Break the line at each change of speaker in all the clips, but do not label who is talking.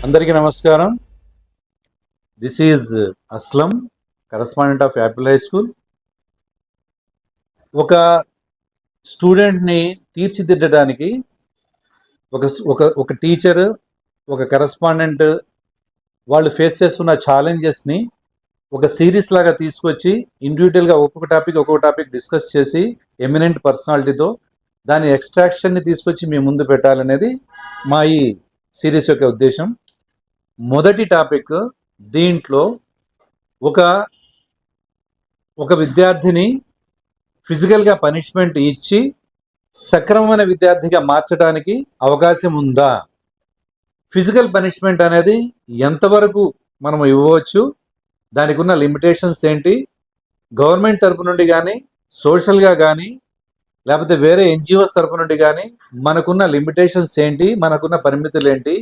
అందరికీ నమస్కారం. This is Aslam, correspondent of Apple high school. ఒక స్టూడెంట్ని తీర్చిదిద్దడానికి ఒక ఒక ఒక టీచర్, ఒక కరస్పాండెంట్ వాళ్ళు ఫేస్ చేస్తున్న ఛాలెంజెస్ని ఒక సిరీస్ లాగా తీసుకొచ్చి ఇండివిజువల్గా ఒక్కొక్క టాపిక్ డిస్కస్ చేసి ఎమినెంట్ పర్సనాలిటీతో దాని ఎక్స్ట్రాక్షన్ని తీసుకొచ్చి మీ ముందు పెట్టాలనేది మా ఈ సిరీస్ యొక్క ఉద్దేశం. మొదటి టాపిక్, దీంట్లో ఒక విద్యార్థిని ఫిజికల్గా పనిష్మెంట్ ఇచ్చి సక్రమమైన విద్యార్థిగా మార్చడానికి అవకాశం ఉందా? ఫిజికల్ పనిష్మెంట్ అనేది ఎంతవరకు మనం ఇవ్వవచ్చు, దానికి ఉన్న లిమిటేషన్స్ ఏంటి, గవర్నమెంట్ తరపు నుండి కానీ సోషల్గా కానీ లేకపోతే వేరే ఎన్జిఓస్ తరపు నుండి కానీ మనకున్న లిమిటేషన్స్ ఏంటి, మనకున్న పరిమితులు ఏంటి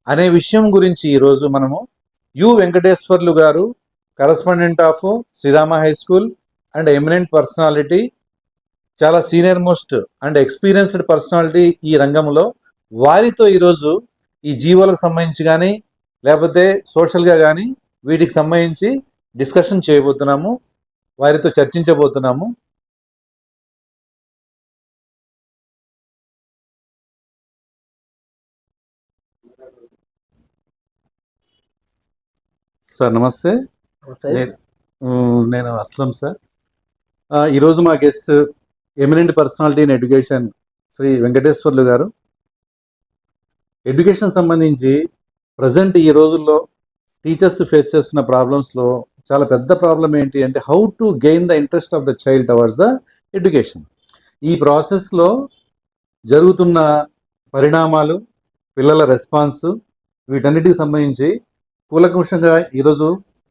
అనే విషయం గురించి ఈరోజు మనము U Venkateswarlu garu, correspondent of Srirama high school and eminent personality, చాలా senior most and experienced personality ఈ రంగంలో, వారితో ఈరోజు ఈ జీవోలకు సంబంధించి కానీ లేకపోతే సోషల్గా కానీ వీటికి సంబంధించి డిస్కషన్ చేయబోతున్నాము, వారితో చర్చించబోతున్నాము. సార్ నమస్తే. నేను అస్లం సార్. ఈరోజు మా guest eminent personality in education Shri Venkateswarlu garu. Education సంబంధించి ప్రజెంట్ ఈ రోజుల్లో టీచర్స్ ఫేస్ చేస్తున్న ప్రాబ్లమ్స్లో చాలా పెద్ద ప్రాబ్లం ఏంటి అంటే how to gain the interest of the child towards the education. ఈ ప్రాసెస్లో జరుగుతున్న పరిణామాలు, పిల్లల రెస్పాన్స్, వీటన్నిటికి సంబంధించి కూలంకషంగా ఈరోజు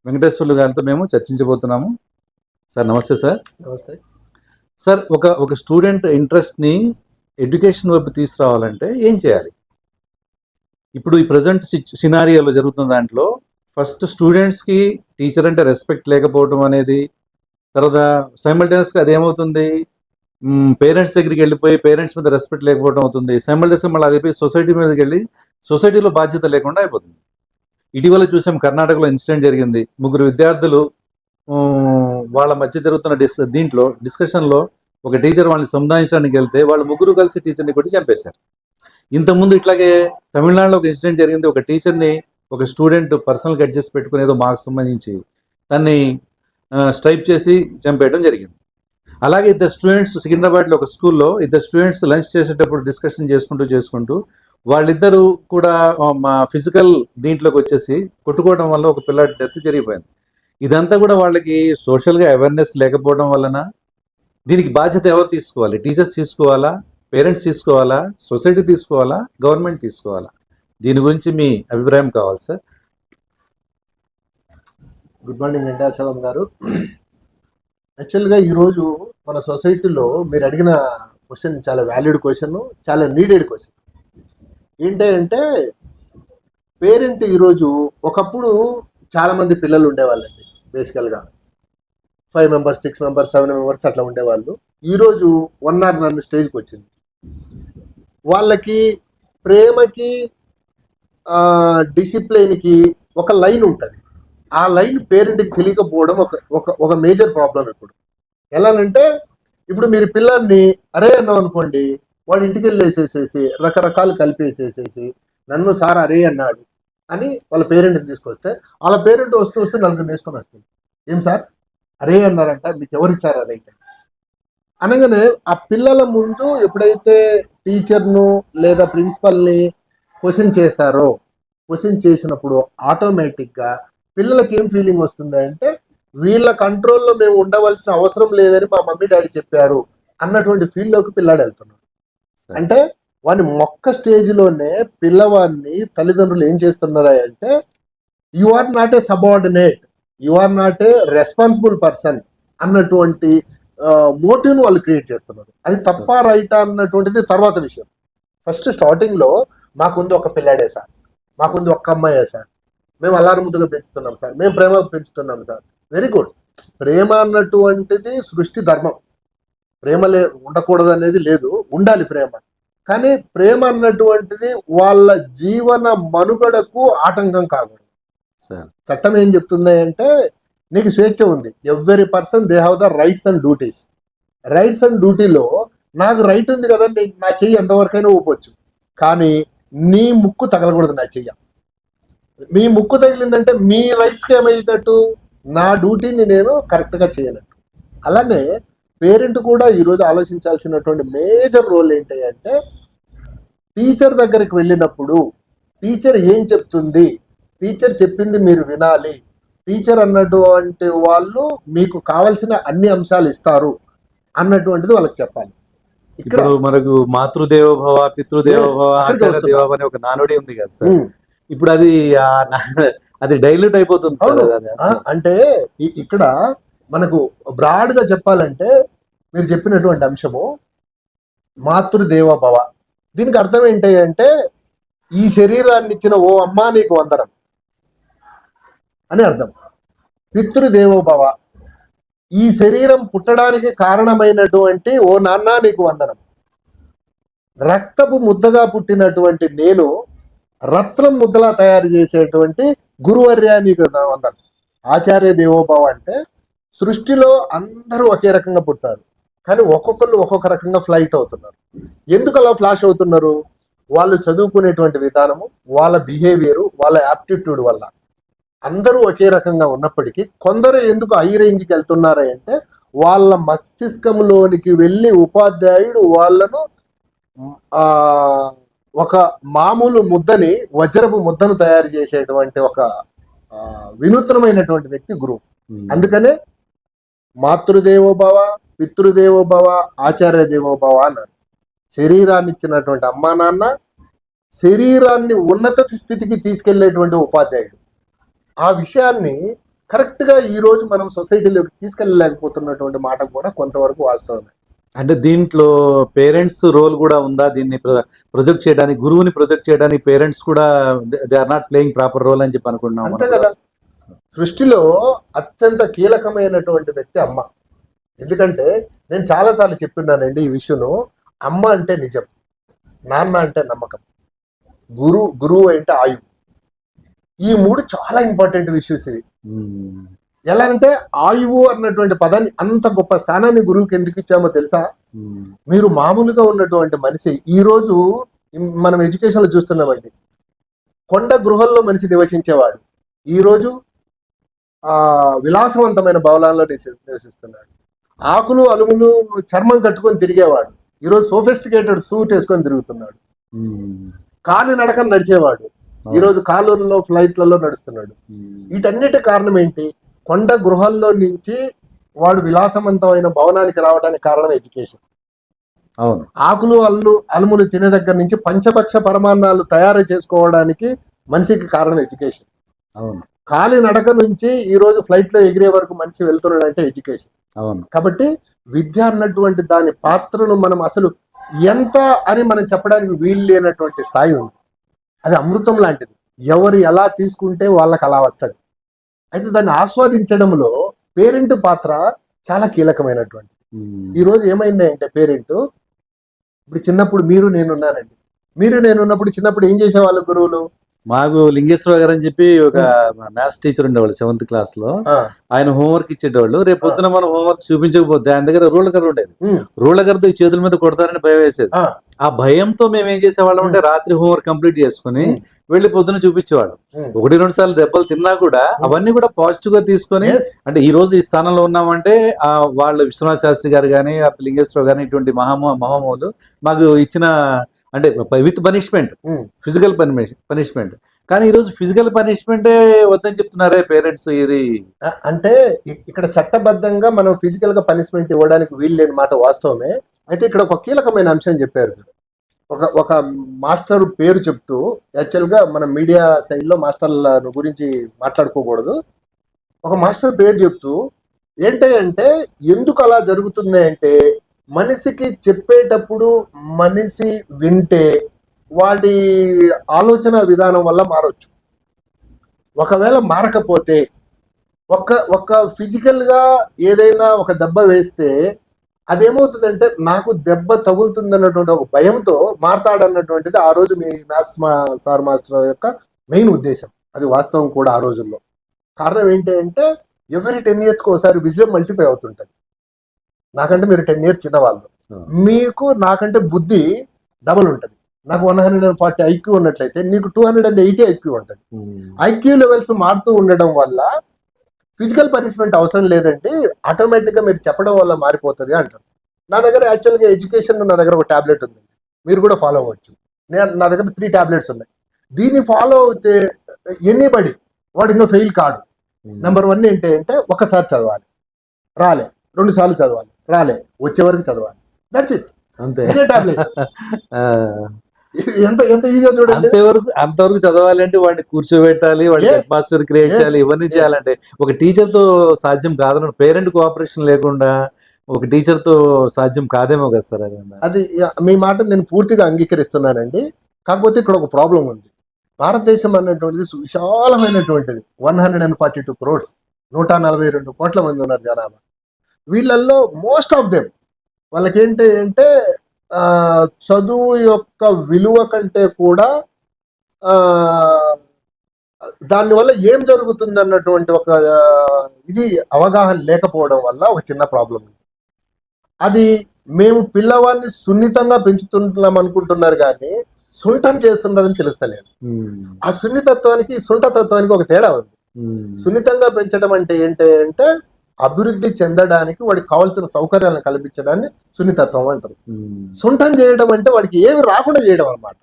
వెంకటేశ్వర్లు గారితో మేము చర్చించబోతున్నాము. సార్ నమస్తే. సార్
నమస్తే
సార్. ఒక స్టూడెంట్ ఇంట్రెస్ట్ని ఎడ్యుకేషన్ వైపు తీసుకురావాలంటే ఏం చేయాలి? ఇప్పుడు ఈ ప్రజెంట్ సినారియోలో జరుగుతున్న దాంట్లో ఫస్ట్ స్టూడెంట్స్కి టీచర్ అంటే రెస్పెక్ట్ లేకపోవడం అనేది, తర్వాత సైమల్టేనియస్గా అదేమవుతుంది, పేరెంట్స్ దగ్గరికి వెళ్ళిపోయి పేరెంట్స్ మీద రెస్పెక్ట్ లేకపోవడం అవుతుంది. సైమల్టేనియస్గా మళ్ళీ అది సొసైటీ మీదకి వెళ్ళి సొసైటీలో బాధ్యత లేకుండా అయిపోతుంది. ఇటీవల చూసాం, కర్ణాటకలో ఇన్సిడెంట్ జరిగింది. 3 విద్యార్థులు వాళ్ళ మధ్య జరుగుతున్న డిస్కషన్లో ఒక టీచర్ వాళ్ళని సంధానించడానికి వెళ్తే వాళ్ళు 3 కలిసి టీచర్ని కొట్టి చంపేశారు. ఇంతకుముందు ఇట్లాగే తమిళనాడులో ఒక ఇన్సిడెంట్ జరిగింది. ఒక టీచర్ని ఒక స్టూడెంట్ పర్సనల్ కట్ చేసి పెట్టుకుని ఏదో మార్క్స్ సంబంధించి తన్ని స్ట్రైప్ చేసి చంపేయడం జరిగింది. అలాగే 2 స్టూడెంట్స్ సికింద్రాబాద్లో ఒక స్కూల్లో 2 స్టూడెంట్స్ లంచ్ చేసేటప్పుడు డిస్కషన్ చేసుకుంటూ వాళ్ళిద్దరూ కూడా మా ఫిజికల్ దీంట్లోకి వచ్చేసి కొట్టుకోవడం వల్ల ఒక పిల్లాడి డెత్ జరిగిపోయింది. ఇదంతా కూడా వాళ్ళకి సోషల్గా అవేర్నెస్ లేకపోవడం వలన. దీనికి బాధ్యత ఎవరు తీసుకోవాలి? టీచర్స్ తీసుకోవాలా, పేరెంట్స్ తీసుకోవాలా, సొసైటీ తీసుకోవాలా, గవర్నమెంట్ తీసుకోవాలా? దీని గురించి మీ అభిప్రాయం కావాలి సార్.
గుడ్ మార్నింగ్ వెంకటేశ్వరం గారు. యాక్చువల్గా ఈరోజు మన సొసైటీలో మీరు అడిగిన క్వశ్చన్ చాలా వ్యాలిడ్ క్వశ్చన్, చాలా నీడెడ్ క్వశ్చన్. ఏంటంటే పేరెంట్ ఈరోజు, ఒకప్పుడు చాలామంది పిల్లలు ఉండేవాళ్ళండి, బేసికల్గా 5 మెంబర్స్, 6 మెంబర్స్, 7 మెంబర్స్ అట్లా ఉండేవాళ్ళు. ఈరోజు 1 or 9 స్టేజ్కి వచ్చింది. వాళ్ళకి ప్రేమకి డిసిప్లిన్కి ఒక లైన్ ఉంటుంది. ఆ లైన్ పేరెంట్కి తెలియకపోవడం ఒక మేజర్ ప్రాబ్లం. ఇప్పుడు ఎలానంటే, ఇప్పుడు మీరు పిల్లల్ని అరే అన్నాం అనుకోండి, వాడు ఇంటికి వెళ్ళేసేసేసి రకరకాలు కలిపేసేసేసి నన్ను సార్ అరే అన్నాడు అని వాళ్ళ పేరెంట్ని తీసుకొస్తే, వాళ్ళ పేరెంట్ వస్తూ 4 నేర్చుకొని వస్తుంది. ఏం సార్ అరే అన్నారంట, మీకు ఎవరు ఇచ్చారు అదైతే అనగానే ఆ పిల్లల ముందు ఎప్పుడైతే టీచర్ను లేదా ప్రిన్సిపల్ని క్వశ్చన్ చేస్తారో, క్వశ్చన్ చేసినప్పుడు ఆటోమేటిక్గా పిల్లలకి ఏం ఫీలింగ్ వస్తుంది అంటే, వీళ్ళ కంట్రోల్లో మేము ఉండవలసిన అవసరం లేదని మా మమ్మీ డాడీ చెప్పారు అన్నటువంటి ఫీల్డ్లోకి పిల్లాడు వెళ్తున్నాడు. అంటే వాని మొక్క స్టేజ్లోనే పిల్లవాడిని తల్లిదండ్రులు ఏం చేస్తున్నారా అంటే, you are not a subordinate, you are not a responsible person అన్నటువంటి మోటివ్ను వాళ్ళు క్రియేట్ చేస్తున్నారు. అది తప్ప రైటా అన్నటువంటిది తర్వాత విషయం. ఫస్ట్ స్టార్టింగ్లో మాకుంది ఒక పిల్లాడే సార్, మాకుంది ఒక్క అమ్మాయే సార్, మేము అల్లారు ముద్దుగా పెంచుతున్నాం సార్, మేము ప్రేమ పెంచుతున్నాం సార్. Very good. ప్రేమ అన్నటువంటిది సృష్టి ధర్మం. ప్రేమ ఉండకూడదు అనేది లేదు, ఉండాలి ప్రేమ. కానీ ప్రేమ అన్నటువంటిది వాళ్ళ జీవన మనుగడకు ఆటంకం కాకూడదు.
సార్
చట్టం ఏం చెప్తుంది అంటే నీకు స్వేచ్ఛ ఉంది. Every person they have the rights and duties. Rights and డ్యూటీలో నాకు రైట్ ఉంది కదా, నా చెయ్యి ఎంతవరకైనా ఊపొచ్చు, కానీ నీ ముక్కు తగలకూడదు నా చెయ్య. మీ ముక్కు తగిలిందంటే మీ రైట్స్కి ఏమైనట్టు, నా డ్యూటీని నేను కరెక్ట్గా చేయనట్టు. అలానే పేరెంట్ కూడా ఈరోజు ఆలోచించాల్సినటువంటి మేజర్ రోల్ ఏంటి అంటే టీచర్ దగ్గరికి వెళ్ళినప్పుడు టీచర్ ఏం చెప్తుంది, టీచర్ చెప్పింది మీరు వినాలి, టీచర్ అన్నటువంటి వాళ్ళు మీకు కావాల్సిన అన్ని అంశాలు ఇస్తారు అన్నటువంటిది వాళ్ళకి చెప్పాలి. ఇక్కడ
ఇప్పుడు మనకు మాతృదేవోభవ, పితృదేవోభవ,
Yes, ఇక్కడికి
ఆచార్య
వస్తున్నా.
దేవోభవ అనే ఒక నానుడి ఉంది కదా సార్.
ఉమ్,
ఇప్పుడు అది అది డైల్యూట్ అయిపోతుంది సార్.
అవును.
అది
అంటే ఇక్కడ మనకు బ్రాడ్ గా చెప్పాలంటే మీరు చెప్పినటువంటి అంశము మాతృదేవోభవ, దీనికి అర్థం ఏంటి అంటే ఈ శరీరాన్ని ఇచ్చిన ఓ అమ్మా నీకు వందనం అని అర్థం. పితృదేవోభవ, ఈ శరీరం పుట్టడానికి కారణమైనటువంటి ఓ నాన్న నీకు వందనం. రక్తపు ముద్దగా పుట్టినటువంటి నేను రత్నం ముద్దలా తయారు చేసేటువంటి గురువర్య నీకు వందనం. ఆచార్య దేవోభవ అంటే సృష్టిలో అందరూ ఒకే రకంగా పుడతారు, కానీ ఒక్కొక్కరు ఒక్కొక్క రకంగా ఫ్లైట్ అవుతున్నారు. ఎందుకు అలా ఫ్లాష్ అవుతున్నారు? వాళ్ళు చదువుకునేటువంటి విధానము, వాళ్ళ బిహేవియరు, వాళ్ళ యాప్టిట్యూడ్ వల్ల అందరూ ఒకే రకంగా ఉన్నప్పటికీ కొందరు ఎందుకు హై రేంజ్కి వెళ్తున్నారా అంటే వాళ్ళ మస్తిష్కంలోనికి వెళ్ళి ఉపాధ్యాయుడు వాళ్ళను ఒక మామూలు ముద్దని వజ్రపు ముద్దను తయారు చేసేటువంటి ఒక వినూత్నమైనటువంటి వ్యక్తి గురువు. అందుకనే మాతృదేవోభవ, పితృదేవోభవ, ఆచార్య దేవోభవ అన్నారు. శరీరాన్ని ఇచ్చినటువంటి అమ్మా నాన్న, శరీరాన్ని ఉన్నత స్థితికి తీసుకెళ్లేటువంటి ఉపాధ్యాయుడు. ఆ విషయాన్ని కరెక్ట్ గా ఈ రోజు మనం సొసైటీలోకి తీసుకెళ్ళలేకపోతున్నటువంటి మాట కూడా కొంతవరకు వాస్తవమే.
అంటే దీంట్లో పేరెంట్స్ రోల్ కూడా ఉందా? దీన్ని ప్రొజెక్ట్ చేయడానికి, గురువుని ప్రొజెక్ట్ చేయడానికి పేరెంట్స్ కూడా they are not playing proper role అని చెప్పి అనుకుంటున్నాం
అంతే కదా. సృష్టిలో అత్యంత కీలకమైనటువంటి వ్యక్తి అమ్మ. ఎందుకంటే నేను చాలాసార్లు చెప్పిన్నానండి ఈ విషయం. అమ్మ అంటే నిజం, నాన్న అంటే నమ్మకం, గురువు అంటే ఆయువు. ఈ మూడు చాలా ఇంపార్టెంట్ ఇష్యూస్ ఇవి. ఎలా అంటే ఆయువు అన్నటువంటి పదాన్ని, అంత గొప్ప స్థానాన్ని గురువుకి ఎందుకు ఇచ్చామో తెలుసా? మీరు మామూలుగా ఉన్నటువంటి మనిషి, ఈ రోజు మనం ఎడ్యుకేషన్ లో చూస్తున్నామండి, కొండ గృహంలో మనిషి నివసించేవాడు ఈ రోజు విలాసవంతమైన భవనాల్లో నివసిస్తున్నాడు. ఆకులు అలుములు చర్మం కట్టుకొని తిరిగేవాడు ఈరోజు సోఫిస్టికేటెడ్ సూట్ వేసుకొని తిరుగుతున్నాడు. కాలు నడకలు నడిచేవాడు ఈరోజు కాలులో ఫ్లైట్లలో నడుస్తున్నాడు. వీటన్నిటి కారణం ఏంటి? కొండ గృహాల్లో నుంచి వాడు విలాసవంతమైన భవనానికి రావడానికి కారణం ఎడ్యుకేషన్.
అవును.
ఆకులు అలుములు తినే దగ్గర నుంచి పంచపక్ష పరమాన్నాలు తయారు చేసుకోవడానికి మనిషికి కారణం ఎడ్యుకేషన్.
అవును.
కాలి నడక నుంచి ఈ రోజు ఫ్లైట్ లో ఎగిరే వరకు మనిషి వెళ్తున్నాడు అంటే ఎడ్యుకేషన్.
అవును.
కాబట్టి విద్య అన్నటువంటి దాని పాత్రను మనం అసలు ఎంత అని మనం చెప్పడానికి వీలు లేనటువంటి స్థాయి ఉంది. అది అమృతం లాంటిది, ఎవరు ఎలా తీసుకుంటే వాళ్ళకి అలా వస్తుంది. అయితే దాన్ని ఆస్వాదించడంలో పేరెంట్ పాత్ర చాలా కీలకమైనటువంటి. ఈ రోజు ఏమైంది అంటే పేరెంట్, ఇప్పుడు చిన్నప్పుడు మీరు నేనున్నానండి, మీరు నేనున్నప్పుడు చిన్నప్పుడు ఏం చేసేవాళ్ళు గురువులు?
మాకు లింగేశ్వర గారు అని చెప్పి ఒక మ్యాథ్స్ టీచర్ ఉండేవాళ్ళు 7th క్లాస్ లో. ఆయన హోంవర్క్ ఇచ్చేటవాళ్ళు. రేపు పొద్దున మనం హోంవర్క్ చూపించకపోతే ఆయన దగ్గర రూలర్ ఉండేది. రూలర్తో ఈ చేతుల మీద కొడతారని భయం వేసేది. ఆ భయంతో మేము ఏం చేసేవాళ్ళం అంటే రాత్రి హోంవర్క్ కంప్లీట్ చేసుకుని వెళ్ళి పొద్దున చూపించేవాడు. 1-2 సార్లు దెబ్బలు తిన్నా కూడా అవన్నీ కూడా పాజిటివ్ గా తీసుకొని, అంటే ఈ రోజు ఈ స్థానంలో ఉన్నామంటే వాళ్ళ విశ్వనాథ శాస్త్రి గారు కానీ, లింగేశ్వర గానీ, ఇటువంటి మహామహులు మాకు ఇచ్చిన, అంటే విత్ పనిష్మెంట్, ఫిజికల్ పనిష్మెంట్. కానీ ఈరోజు ఫిజికల్ పనిష్మెంటే వద్దని చెప్తున్నారే పేరెంట్స్. ఇది
అంటే ఇక్కడ చట్టబద్ధంగా మనం ఫిజికల్ గా పనిష్మెంట్ ఇవ్వడానికి వీలు లేని మాట వాస్తవమే. అయితే ఇక్కడ ఒక కీలకమైన అంశం చెప్పారు. ఒక మాస్టర్ పేరు చెప్తూ, యాక్చువల్ గా మన మీడియా సైడ్ లో మాస్టర్ల గురించి మాట్లాడుకోకూడదు, ఒక మాస్టర్ పేరు చెప్తూ ఏంటంటే ఎందుకు అలా జరుగుతుంది అంటే మనిషికి చెప్పేటప్పుడు మనిషి వింటే వాడి ఆలోచన విధానం వల్ల మారొచ్చు. ఒకవేళ మారకపోతే ఒక ఫిజికల్ గా ఏదైనా ఒక దెబ్బ వేస్తే అదేమవుతుందంటే నాకు దెబ్బ తగులుతుంది అన్నటువంటి ఒక భయంతో మారతాడన్నటువంటిది ఆ రోజు మీ మ్యాథ్స్ సార్ మాస్టర్ యొక్క మెయిన్ ఉద్దేశం. అది వాస్తవం కూడా ఆ రోజుల్లో. కారణం ఏంటి అంటే ఎవరి 10 yearsకి ఒకసారి విజయం మల్టిప్లై అవుతుంటది. నాకంటే మీరు 10 years చిన్నవాళ్ళు, మీకు నాకంటే బుద్ధి డబుల్ ఉంటది. నాకు 140 ఐక్యూ ఉన్నట్లయితే నీకు 280 ఐక్యూ ఉంటది. ఐక్యూ లెవెల్స్ మారుతూ ఉండడం వల్ల ఫిజికల్ పనిష్మెంట్ అవసరం లేదండి, ఆటోమేటిక్ గా మీరు చెప్పడం వల్ల మారిపోతుంది అంటారు. నా దగ్గర యాక్చువల్గా ఎడ్యుకేషన్ నా దగ్గర ఒక టాబ్లెట్ ఉంది, మీరు కూడా ఫాలో అవ్వచ్చు. నా దగ్గర 3 tablets ఉన్నాయి. దీన్ని ఫాలో అవుతే ఎనీబడి వాడు ఇంకా ఫెయిల్ కాడు. నెంబర్ 1 ఏంటి అంటే ఒకసారి చదవాలి, రాలే, 2 సార్లు చదవాలి, రాలే, వచ్చే వరకు చదవాలి. దట్స్ ఇట్,
అంతే.
ఇదే టాబ్లెట్. ఎంత ఎంత ఈజీగా చూడండి.
అంతవరకు చదవాలంటే వాడిని కూర్చోబెట్టాలి, వాడి
Yes.
Atmosphere create
Yes.
చేయాలి, ఇవన్నీ
Yes.
చేయాలంటే ఒక టీచర్ తో సాధ్యం కాదు. పేరెంట్ కోఆపరేషన్ లేకుండా ఒక టీచర్ తో సాధ్యం కాదేమో కదా సార్ అది.
అది మీ మాట నేను పూర్తిగా అంగీకరిస్తున్నానండి. కాకపోతే ఇక్కడ ఒక ప్రాబ్లం ఉంది. భారతదేశం అన్నటువంటిది విశాలమైనటువంటిది. 142 crores, 142 కోట్ల మంది ఉన్నారు జనాభా. వీళ్ళల్లో మోస్ట్ ఆఫ్ దెమ్ వాళ్ళకేంటి అంటే చదువు యొక్క విలువ కంటే కూడా దానివల్ల ఏం జరుగుతుంది అన్నటువంటి ఒక ఇది అవగాహన లేకపోవడం వల్ల ఒక చిన్న ప్రాబ్లం ఉంది. అది మేము పిల్లవాడిని సున్నితంగా పెంచుతున్నాం అనుకుంటున్నారు కానీ సున్నితం చేస్తున్నారని తెలుస్తలేదు. ఆ సున్నితత్వానికి సుంఠతత్వానికి ఒక తేడా ఉంది. సున్నితంగా పెంచడం అంటే ఏంటి అంటే అభివృద్ధి చెందడానికి వాడికి కావాల్సిన సౌకర్యాలను కల్పించడాన్ని సున్నితత్వం అంటారు. సుంఠం చేయడం అంటే వాడికి ఏమి రాకుండా చేయడం అన్నమాట.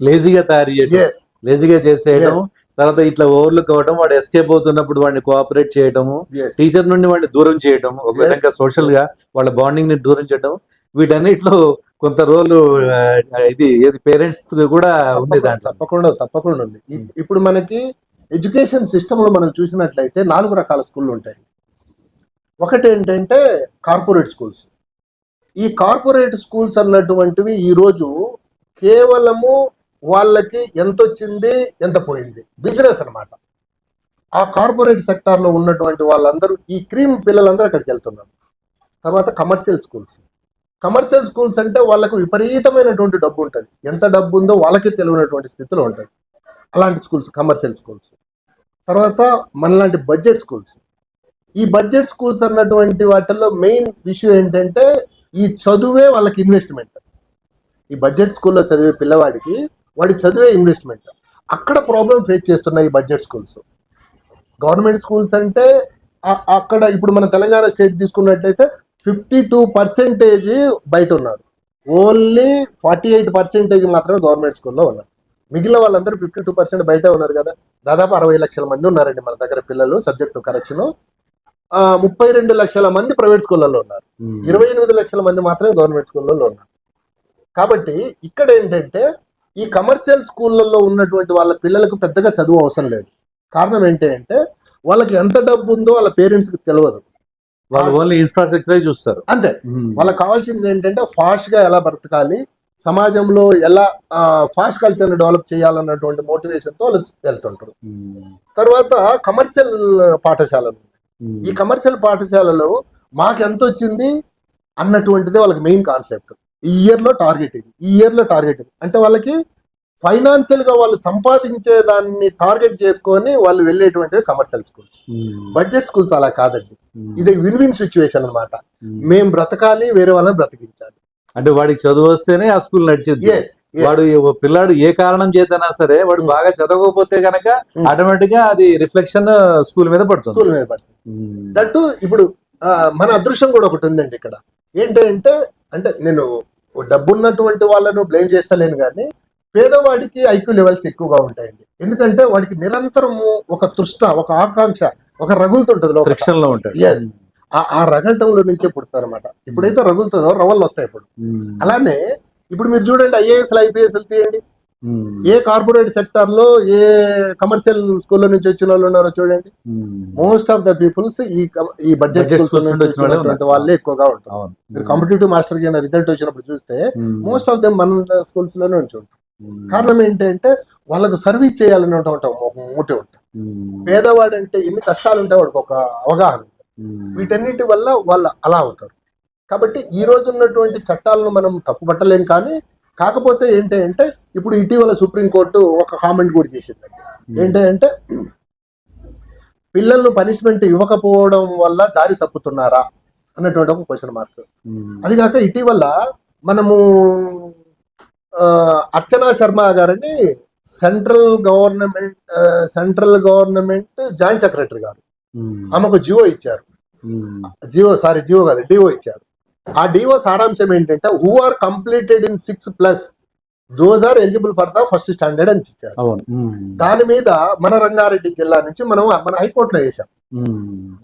లేజీగా తయారు చేయడం,
Yes.
లేజీగా చేసేయడం,
Yes.
తర్వాత ఇట్లా ఓవర్లుక్ అవ్వడం, వాడు ఎస్కేప్ అవుతున్నప్పుడు వాడిని కోఆపరేట్ చేయడము,
Yes.
టీచర్ నుండి వాడిని దూరం చేయడం, ఒక
Yes.
విధంగా సోషల్ గా వాళ్ళ బాండింగ్ ని దూరం చేయడం, వీటన్నిటిలో కొంత రోల్ ఇది పేరెంట్స్ కూడా ఉంది దాంట్లో.
తప్పకుండా ఉంది. ఇప్పుడు మనకి ఎడ్యుకేషన్ సిస్టమ్ లో మనం చూసినట్లయితే 4 రకాల స్కూళ్ళు ఉంటాయి. ఒకటి ఏంటంటే కార్పొరేట్ స్కూల్స్. ఈ కార్పొరేట్ స్కూల్స్ అన్నటువంటివి ఈరోజు కేవలము వాళ్ళకి ఎంత వచ్చింది ఎంత పోయింది బిజినెస్ అన్నమాట. ఆ కార్పొరేట్ సెక్టార్ లో ఉన్నటువంటి వాళ్ళందరూ, ఈ క్రీమ్ పిల్లలందరూ అక్కడికి వెళ్తున్నారు. తర్వాత కమర్షియల్ స్కూల్స్. కమర్షియల్ స్కూల్స్ అంటే వాళ్ళకు విపరీతమైనటువంటి డబ్బు ఉంటుంది. ఎంత డబ్బు ఉందో వాళ్ళకి తెలియనటువంటి స్థితిలో ఉంటుంది అలాంటి స్కూల్స్, కమర్షియల్ స్కూల్స్. తర్వాత మనలాంటి బడ్జెట్ స్కూల్స్. ఈ బడ్జెట్ స్కూల్స్ అన్నటువంటి వాటిల్లో మెయిన్ ఇష్యూ ఏంటంటే ఈ చదువే వాళ్ళకి ఇన్వెస్ట్మెంట్. ఈ బడ్జెట్ స్కూల్లో చదివే పిల్లవాడికి వాడి చదివే ఇన్వెస్ట్మెంట్. అక్కడ ప్రాబ్లం ఫేస్ చేస్తున్నాయి ఈ బడ్జెట్ స్కూల్స్. గవర్నమెంట్ స్కూల్స్ అంటే అక్కడ ఇప్పుడు మన తెలంగాణ స్టేట్ తీసుకున్నట్లయితే 52% బయట ఉన్నారు. ఓన్లీ 48% మాత్రమే గవర్నమెంట్ స్కూల్లో ఉన్నారు. మిగిలిన వాళ్ళందరూ 52% బయట ఉన్నారు కదా. దాదాపు 60 లక్షల మంది ఉన్నారండి మన దగ్గర పిల్లలు సబ్జెక్టు కరెక్షన్. 32 లక్షల మంది ప్రైవేట్ స్కూళ్ళలో ఉన్నారు. 28 లక్షల మంది మాత్రమే గవర్నమెంట్ స్కూళ్ళలో ఉన్నారు. కాబట్టి ఇక్కడ ఏంటంటే ఈ కమర్షియల్ స్కూళ్ళల్లో ఉన్నటువంటి వాళ్ళ పిల్లలకు పెద్దగా చదువు అవసరం లేదు. కారణం ఏంటి అంటే వాళ్ళకి ఎంత డబ్బు ఉందో వాళ్ళ పేరెంట్స్ కి తెలియదు.
వాళ్ళు ఓన్లీ ఇన్ఫ్రాస్ట్రక్చర్ చూస్తారు
అంతే. వాళ్ళకి కావాల్సింది ఏంటంటే ఫాస్ట్ గా ఎలా బ్రతకాలి, సమాజంలో ఎలా ఫాస్ట్ కల్చర్ డెవలప్ చేయాలన్నటువంటి మోటివేషన్ తో వాళ్ళు వెళ్తుంటారు. తర్వాత కమర్షియల్ పాఠశాలలు. ఈ కమర్షియల్ పాఠశాలలో మాకు ఎంత వచ్చింది అన్నటువంటిది వాళ్ళకి మెయిన్ కాన్సెప్ట్. ఈ ఇయర్ లో టార్గెట్ ఇది, ఈ ఇయర్ లో టార్గెట్ ఇది అంటే వాళ్ళకి ఫైనాన్షియల్ గా వాళ్ళు సంపాదించే దాన్ని టార్గెట్ చేసుకొని వాళ్ళు వెళ్ళేటువంటివి కమర్షియల్ స్కూల్స్. బడ్జెట్ స్కూల్స్ అలా కాదండి. ఇది విన్ విన్ సిచ్యువేషన్ అన్నమాట. మేము బ్రతకాలి, వేరే వాళ్ళని బ్రతికించాలి.
అంటే వాడికి చదువు వస్తేనే ఆ స్కూల్ నడిచింది. వాడు పిల్లాడు ఏ కారణం చేతనా సరే వాడు బాగా చదవకపోతే గనక ఆటోమేటిక్ గా అది రిఫ్లెక్షన్ స్కూల్ మీద పడుతుంది.
దట్టు ఇప్పుడు మన అదృష్టం కూడా ఒకటి ఉందండి ఇక్కడ. ఏంటంటే అంటే నేను డబ్బున్నటువంటి వాళ్ళను బ్లేమ్ చేస్తలేను కానీ పేదవాడికి ఐక్యూ లెవెల్స్ ఎక్కువగా ఉంటాయండి. ఎందుకంటే వాడికి నిరంతరము ఒక తృష్ణ, ఒక ఆకాంక్ష, ఒక రగులుతుంటది. ఎస్, ఆ రగలటంలో నుంచే పుడతారు అనమాట. ఇప్పుడైతే రగులుతుందో రవళ్ళు వస్తాయి. ఇప్పుడు అలానే ఇప్పుడు మీరు చూడండి ఐఏఎస్లు ఐపీఎస్లు తీయండి. ఏ కార్పొరేట్ సెక్టార్ లో ఏ కమర్షియల్ స్కూల్లో నుంచి వచ్చిన వాళ్ళు ఉన్నారో చూడండి. మోస్ట్ ఆఫ్ ద పీపుల్స్ ఈ బడ్జెట్ స్కూల్స్ నుంచి వచ్చినటువంటి వాళ్ళే ఎక్కువగా ఉంటారు. మీరు కాంపిటేటివ్ మాస్టర్ కి రిజల్ట్ వచ్చినప్పుడు చూస్తే మోస్ట్ ఆఫ్ దెమ్ మన స్కూల్స్ లోనే ఉంచి ఉంటారు. కారణం ఏంటంటే వాళ్ళకు సర్వీస్ చేయాలని ఒక మోటివ్ ఉంటుంది. పేదవాడు అంటే ఎన్ని కష్టాలు ఉంటాయి వాడికి ఒక అవగాహన. వీటన్నిటి వల్ల వాళ్ళు అలా అవుతారు. కాబట్టి ఈ రోజు ఉన్నటువంటి చట్టాలను మనం తప్పుపట్టలేం, కానీ కాకపోతే ఏంటి అంటే ఇప్పుడు ఇటీవల సుప్రీంకోర్టు ఒక కామెంట్ కూడా చేసిందండి. ఏంటి అంటే పిల్లలను పనిష్మెంట్ ఇవ్వకపోవడం వల్ల దారి తప్పుతున్నారా అన్నటువంటి ఒక క్వశ్చన్ మార్క్. అది కాక ఇటీవల మనము అర్చనా శర్మ గారని సెంట్రల్ గవర్నమెంట్ జాయింట్ సెక్రటరీ గారు, ఆమెకు జియో ఇచ్చారు. జియో కాదు, డిఓ ఇచ్చారు. ఆ డిఓ సారాంశం ఏంటంటే who are completed in 6+ those are eligible for the first standard అని ఇచ్చారు. దాని మీద మన రంగారెడ్డి జిల్లా నుంచి మన హైకోర్టులో వేసాం.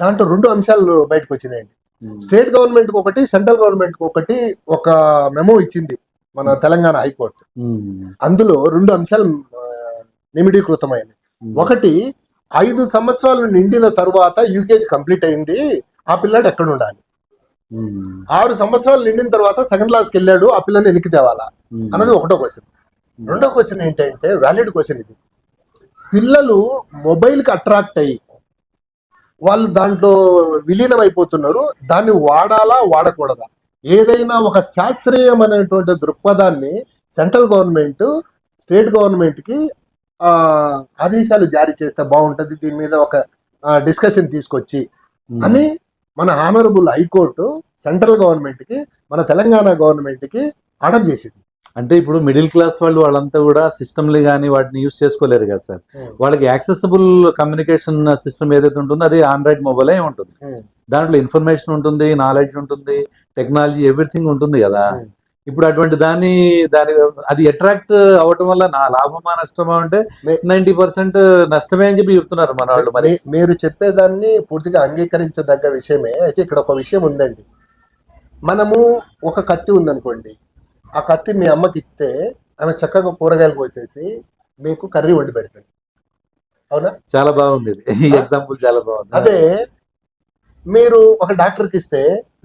దాంట్లో 2 అంశాలు బయటకు వచ్చినాయండి. స్టేట్ గవర్నమెంట్ కి ఒకటి, సెంట్రల్ గవర్నమెంట్ కి ఒకటి ఒక మెమో ఇచ్చింది మన తెలంగాణ హైకోర్టు. అందులో 2 అంశాలు నిమిడీకృతమైనవి. ఒకటి, 5 సంవత్సరాలు నిండిన తరువాత యూకేజీ కంప్లీట్ అయింది, ఆ పిల్లాడు ఎక్కడ ఉండాలి. 6 సంవత్సరాలు నిండిన తర్వాత సెకండ్ క్లాస్కి వెళ్ళాడు, ఆ పిల్లని వెనక్కి తేవాలా అన్నది ఒకటో క్వశ్చన్. రెండో క్వశ్చన్ ఏంటంటే వ్యాలిడ్ క్వశ్చన్ ఇది. పిల్లలు మొబైల్కి అట్రాక్ట్ అయ్యి వాళ్ళు దాంట్లో విలీనం అయిపోతున్నారు. దాన్ని వాడాలా వాడకూడదా? ఏదైనా ఒక శాస్త్రీయమైనటువంటి దృక్పథాన్ని సెంట్రల్ గవర్నమెంట్ స్టేట్ గవర్నమెంట్కి ఆదేశాలు జారీ చేస్తే బాగుంటుంది, దీని మీద ఒక డిస్కషన్ తీసుకొచ్చి అని మన హానరబుల్ హైకోర్టు సెంట్రల్ గవర్నమెంట్కి, మన తెలంగాణ గవర్నమెంట్కి ఆర్డర్ చేసింది.
అంటే ఇప్పుడు మిడిల్ క్లాస్ వాళ్ళంతా కూడా సిస్టమ్లు కానీ వాటిని యూజ్ చేసుకోలేరు కదా సార్. వాళ్ళకి యాక్సెసిబుల్ కమ్యూనికేషన్ సిస్టమ్ ఏదైతే ఉంటుందో అది ఆండ్రాయిడ్ మొబైలే ఉంటుంది. దాంట్లో ఇన్ఫర్మేషన్ ఉంటుంది, నాలెడ్జ్ ఉంటుంది, టెక్నాలజీ ఎవ్రీథింగ్ ఉంటుంది కదా. ఇప్పుడు అటువంటి దాని అది అట్రాక్ట్ అవటం వల్ల నా లాభమా నష్టమా అంటే 90% నష్టమే అని చెప్పి చెప్తున్నారు మన వాళ్ళు. మరి
మీరు చెప్పేదాన్ని పూర్తిగా అంగీకరించదగ్గ విషయమే. అయితే ఇక్కడ ఒక విషయం ఉందండి. మనము ఒక కత్తి ఉందనుకోండి, ఆ కత్తి మీ అమ్మకి ఇస్తే ఆమె చక్కగా కూరగాయలు కోసేసి మీకు కర్రీ వండి పెడతాయి, అవునా?
చాలా బాగుంది ఈ ఎగ్జాంపుల్, చాలా బాగుంది.
అదే మీరు ఒక డాక్టర్కి ఇస్తే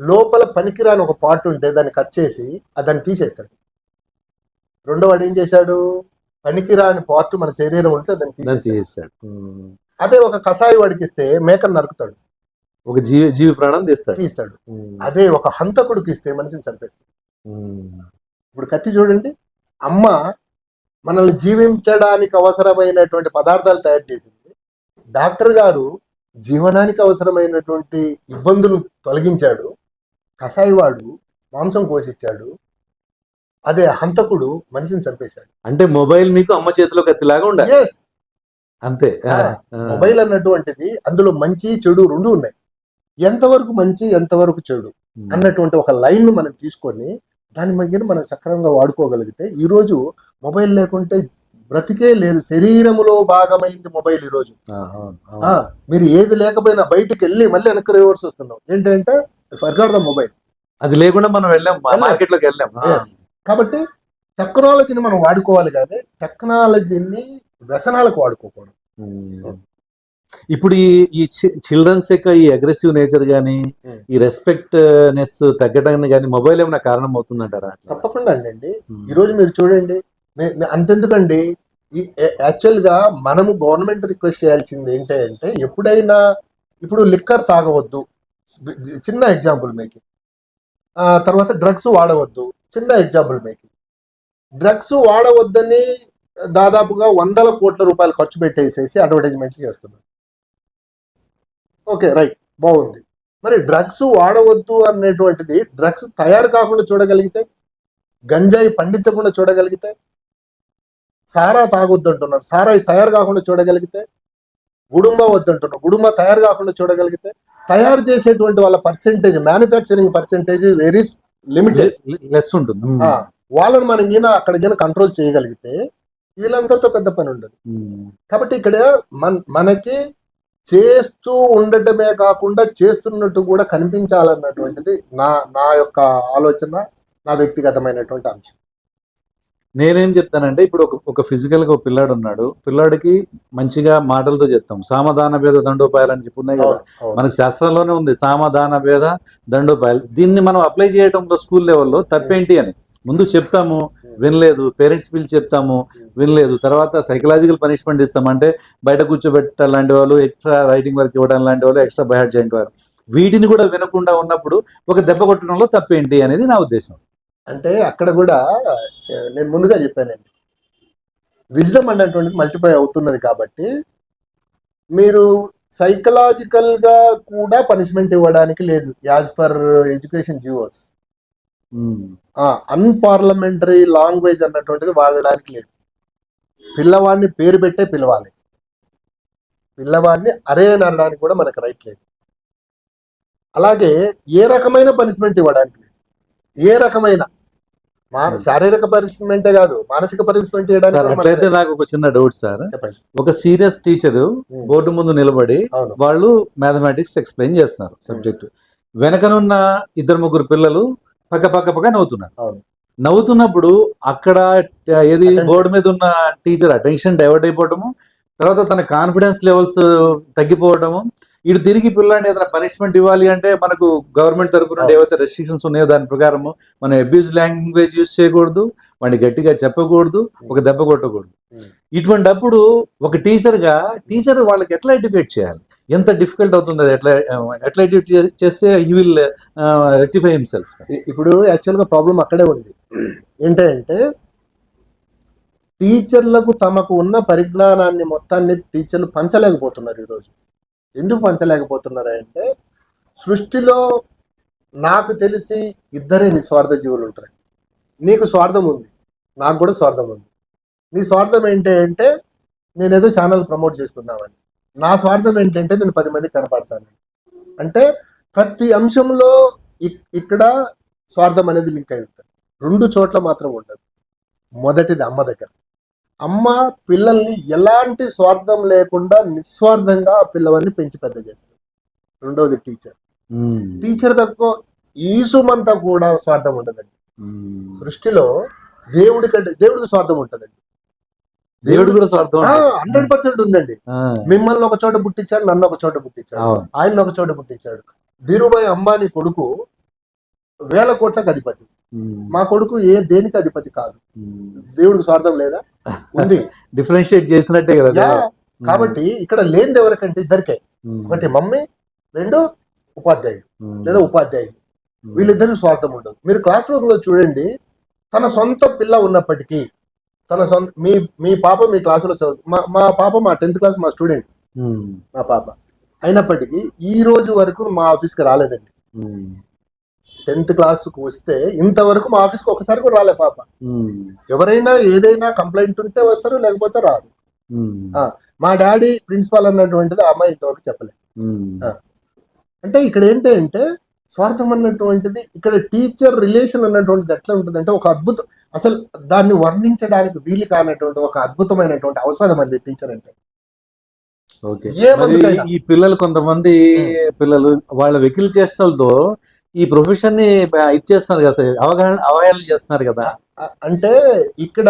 లోపల పనికిరాని ఒక పార్ట్ ఉంటే దాన్ని కట్ చేసి దాన్ని తీసేస్తాడు. రెండో వాడు ఏం చేశాడు? పనికిరాని పార్ట్ మన శరీరం ఉంటే దాన్ని తీసేస్తాడు. అదే ఒక కషాయి వాడికి ఇస్తే మేకను నరుకుతాడు,
ఒక జీవి ప్రాణం తీస్తాడు.
అదే ఒక హంతకుడికి ఇస్తే మనిషిని చంపేస్తాడు. ఇప్పుడు కత్తి చూడండి, అమ్మ మనల్ని జీవించడానికి అవసరమైనటువంటి పదార్థాలు తయారు చేసింది, డాక్టర్ గారు జీవనానికి అవసరమైనటువంటి ఇబ్బందులు తొలగించాడు, కషాయి వాడు మాంసం కోసిచ్చాడు, అదే హంతకుడు మనిషిని చంపేశాడు.
అంటే మొబైల్ మీకు అమ్మ చేతిలో కత్తిలాగా ఉండాలి. అంతే.
మొబైల్ అన్నటువంటిది అందులో మంచి చెడు 2 ఉన్నాయి. ఎంతవరకు మంచి ఎంతవరకు చెడు అన్నటువంటి ఒక లైన్ మనం తీసుకొని దాని మధ్యన మనం సక్రమంగా వాడుకోగలిగితే, ఈరోజు మొబైల్ లేకుంటే బ్రతికే లేదు, శరీరములో భాగమైంది మొబైల్. ఈరోజు మీరు ఏది లేకపోయినా బయటికి వెళ్ళి మళ్ళీ వెనక్కి రివర్స్ వస్తున్నాం. ఏంటంటే ఫర్గాట్ ద మొబైల్.
అది లేకుండా మనం వెళ్ళాం, మార్కెట్ లోకి వెళ్ళాం.
కాబట్టి టెక్నాలజీని మనం వాడుకోవాలి, కానీ టెక్నాలజీని వ్యసనాలకు వాడుకోకూడదు.
ఇప్పుడు ఈ చిల్డ్రన్స్ యొక్క ఈ అగ్రెసివ్ నేచర్ గానీ, ఈ రెస్పెక్ట్నెస్ తగ్గడానికి కానీ మొబైల్ ఏమైనా కారణం అవుతుందంటారా?
తప్పకుండా అండి. ఈరోజు మీరు చూడండి, అంతెందుకండి, యాక్చువల్గా మనము గవర్నమెంట్ రిక్వెస్ట్ చేయాల్సింది ఏంటంటే, ఎప్పుడైనా ఇప్పుడు లిక్కర్ తాగవద్దు, చిన్న ఎగ్జాంపుల్ మేకింగ్. తర్వాత డ్రగ్స్ వాడవద్దు, చిన్న ఎగ్జాంపుల్ మేకింగ్. డ్రగ్స్ వాడవద్దని దాదాపుగా 100 కోట్ల రూపాయలు ఖర్చు పెట్టేసేసి అడ్వర్టైజ్మెంట్స్ చేస్తున్నారు. ఓకే, రైట్, బాగుంది. మరి డ్రగ్స్ వాడవద్దు అనేటువంటిది డ్రగ్స్ తయారు కాకుండా చూడగలిగితే, గంజాయి పండించకుండా చూడగలిగితే, సారా తాగొద్దు అంటున్నారు, సారాయి తయారు కాకుండా చూడగలిగితే, గుడుంబ వద్దంటున్నారు, గుడుంబ తయారు కాకుండా చూడగలిగితే, తయారు చేసేటువంటి వాళ్ళ percentage, manufacturing percentage very limited,
less ఉంటుంది.
వాళ్ళని మనం అక్కడ కంట్రోల్ చేయగలిగితే వీళ్ళందరితో పెద్ద పని ఉండదు. కాబట్టి ఇక్కడ మనకి చేస్తూ ఉండటమే కాకుండా చేస్తున్నట్టు కూడా కనిపించాలన్నటువంటిది నా యొక్క ఆలోచన, నా వ్యక్తిగతమైనటువంటి అంశం.
నేనేం చెప్తానంటే, ఇప్పుడు ఒక ఫిజికల్ గా ఒక పిల్లాడు ఉన్నాడు, పిల్లాడికి మంచిగా మాటలతో చెప్తాం, సామధాన భేద దండోపాయాలు అని చెప్పి ఉన్నాయి కదా, మనకు శాస్త్రంలోనే ఉంది సామధాన భేద దండోపాయాలు. దీన్ని మనం అప్లై చేయడంలో స్కూల్ లెవెల్లో తప్పేంటి అని ముందు చెప్తాము, వినలేదు, పేరెంట్స్ పిలిచి చెప్తాము, వినలేదు, తర్వాత సైకలాజికల్ పనిష్మెంట్ ఇస్తాం, అంటే బయట కూర్చోబెట్టడం లాంటి వాళ్ళు, ఎక్స్ట్రా రైటింగ్ వర్క్ ఇవ్వడం లాంటి వాళ్ళు, ఎక్స్ట్రా బై హార్ట్ చేయడం వారు, వీటిని కూడా వినకుండా ఉన్నప్పుడు ఒక దెబ్బ కొట్టడంలో తప్పేంటి అనేది నా ఉద్దేశం.
అంటే అక్కడ కూడా నేను ముందుగా చెప్పానండి, విజ్డమ్ అన్నటువంటిది మల్టిప్లై అవుతున్నది కాబట్టి మీరు సైకలాజికల్ గా కూడా పనిష్మెంట్ ఇవ్వడానికి లేదు as per education GOs. Unparliamentary language అన్నటువంటిది వాడడానికి లేదు. పిల్లవాడిని పేరు పెట్టే పిలవాలి, పిల్లవాడిని అరే అని అనడానికి కూడా మనకు రైట్ లేదు. అలాగే ఏ రకమైన పనిష్మెంట్ ఇవ్వడానికి లేదు, ఏ రకమైన శారీరక పనిష్మెంటే కాదు మానసిక పనిష్మెంట్
సార్
ఇవ్వడానికి
అట్లయితే నాకు ఒక చిన్న డౌట్ సార్.
చెప్పండి.
ఒక సీరియస్ టీచర్ బోర్డు ముందు నిలబడి
అవును.
వాళ్ళు మ్యాథమెటిక్స్ ఎక్స్ప్లెయిన్ చేస్తున్నారు సబ్జెక్ట్, వెనకనున్న 2-3 పిల్లలు పక్క నవ్వుతున్నారు.
అవును.
నవ్వుతున్నప్పుడు అక్కడ ఏది
Attention.
బోర్డు మీద ఉన్న టీచర్ అటెన్షన్ డైవర్ట్ అయిపోవటము, తర్వాత తన కాన్ఫిడెన్స్ లెవెల్స్ తగ్గిపోవడము, ఇటు తిరిగి పిల్లాడిని ఏదైనా పనిష్మెంట్ ఇవ్వాలి అంటే మనకు గవర్నమెంట్ తరపు నుండి ఏవైతే రెస్ట్రిక్షన్స్ ఉన్నాయో దాని ప్రకారము మనం అబ్యూజ్ లాంగ్వేజ్ యూజ్ చేయకూడదు, వాడిని గట్టిగా చెప్పకూడదు, ఒక దెబ్బ కొట్టకూడదు. ఇటువంటప్పుడు ఒక టీచర్ వాళ్ళకి ఎట్లా ఎడ్యుకేట్ చేయాలి, ఎంత డిఫికల్ట్ అవుతుంది అది, ఎట్లా ఎడ్యుకేట్ చేస్తే యూ విల్ రెక్టిఫై హిమ్సెల్ఫ్.
ఇప్పుడు యాక్చువల్గా ప్రాబ్లం అక్కడే ఉంది. ఏంటంటే టీచర్లకు తమకు ఉన్న పరిజ్ఞానాన్ని మొత్తాన్ని టీచర్లు పంచలేకపోతున్నారు ఈరోజు. ఎందుకు పంచలేకపోతున్నారు అంటే సృష్టిలో నాకు తెలిసి ఇద్దరే నిస్వార్థ జీవులు ఉంటారు. నీకు స్వార్థం ఉంది, నాకు కూడా స్వార్థం ఉంది. నీ స్వార్థం ఏంటి అంటే నేను ఏదో ఛానల్ ప్రమోట్ చేసుకుందామని, నా స్వార్థం ఏంటంటే నేను 10 మందికి కనపడతాను. అంటే ప్రతి అంశంలో ఇక్కడ స్వార్థం అనేది లింక్ అయి ఉంటుంది. 2 చోట్ల మాత్రం ఉండదు. మొదటిది అమ్మ దగ్గర. అమ్మ పిల్లల్ని ఎలాంటి స్వార్థం లేకుండా నిస్వార్థంగా ఆ పిల్లవాడిని పెంచి పెద్ద చేస్తారు. రెండవది టీచర్ తక్కువ ఈసుమంతా కూడా స్వార్థం ఉండదండి. సృష్టిలో దేవుడికి స్వార్థం ఉంటుందండి.
దేవుడు కూడా స్వార్థం
100% ఉందండి. మిమ్మల్ని ఒక చోట పుట్టించాడు, నన్ను ఒక చోట పుట్టించాడు, ఆయన ఒక చోట పుట్టించాడు. ధీరుభాయ్ అంబానీ కొడుకు 1000 కోట్లకు అధిపతి, మా కొడుకు దేనికి అధిపతి కాదు. దేవుడికి స్వార్థం లేదా? ఉంది.
డిఫరెన్షియేట్ చేసినట్టే కదా.
కాబట్టి ఇక్కడ లేనిది ఎవరికంటే ఇద్దరికే, ఒకటి మమ్మీ, 2 ఉపాధ్యాయుడు లేదా ఉపాధ్యాయుడు. వీళ్ళిద్దరికి స్వార్థం ఉండదు. మీరు క్లాస్ రూమ్ లో చూడండి, తన సొంత పిల్ల ఉన్నప్పటికీ తన సొంత మీ పాప మీ క్లాసులో చదువు, మా పాప మా 10th క్లాస్ మా స్టూడెంట్, మా పాప అయినప్పటికీ ఈ రోజు వరకు మా ఆఫీస్కి రాలేదండి. 10th క్లాస్కు వస్తే ఇంతవరకు మా ఆఫీస్కి ఒకసారి కూడా రాలే పాప. ఎవరైనా ఏదైనా కంప్లైంట్ ఉంటే వస్తారు, లేకపోతే రాదు. మా డాడీ ప్రిన్సిపాల్ అన్నటువంటిది ఆ అమ్మాయి ఇంతవరకు చెప్పలేదు. అంటే ఇక్కడ ఏంటంటే స్వార్థం అన్నటువంటిది, ఇక్కడ టీచర్ రిలేషన్ అన్నటువంటిది ఎట్లా ఉంటుందంటే ఒక అద్భుతం, అసలు దాన్ని వర్ణించడానికి వీలు కానటువంటి ఒక అద్భుతమైనటువంటి అవసరం అండి టీచర్ అంటే.
ఈ పిల్లలు కొంతమంది పిల్లలు వాళ్ళ వెకిలి చేష్టలతో ఈ ప్రొఫెషన్ ని ఇచ్చేస్తున్నారు కదా, అవహేళన చేస్తున్నారు కదా.
అంటే ఇక్కడ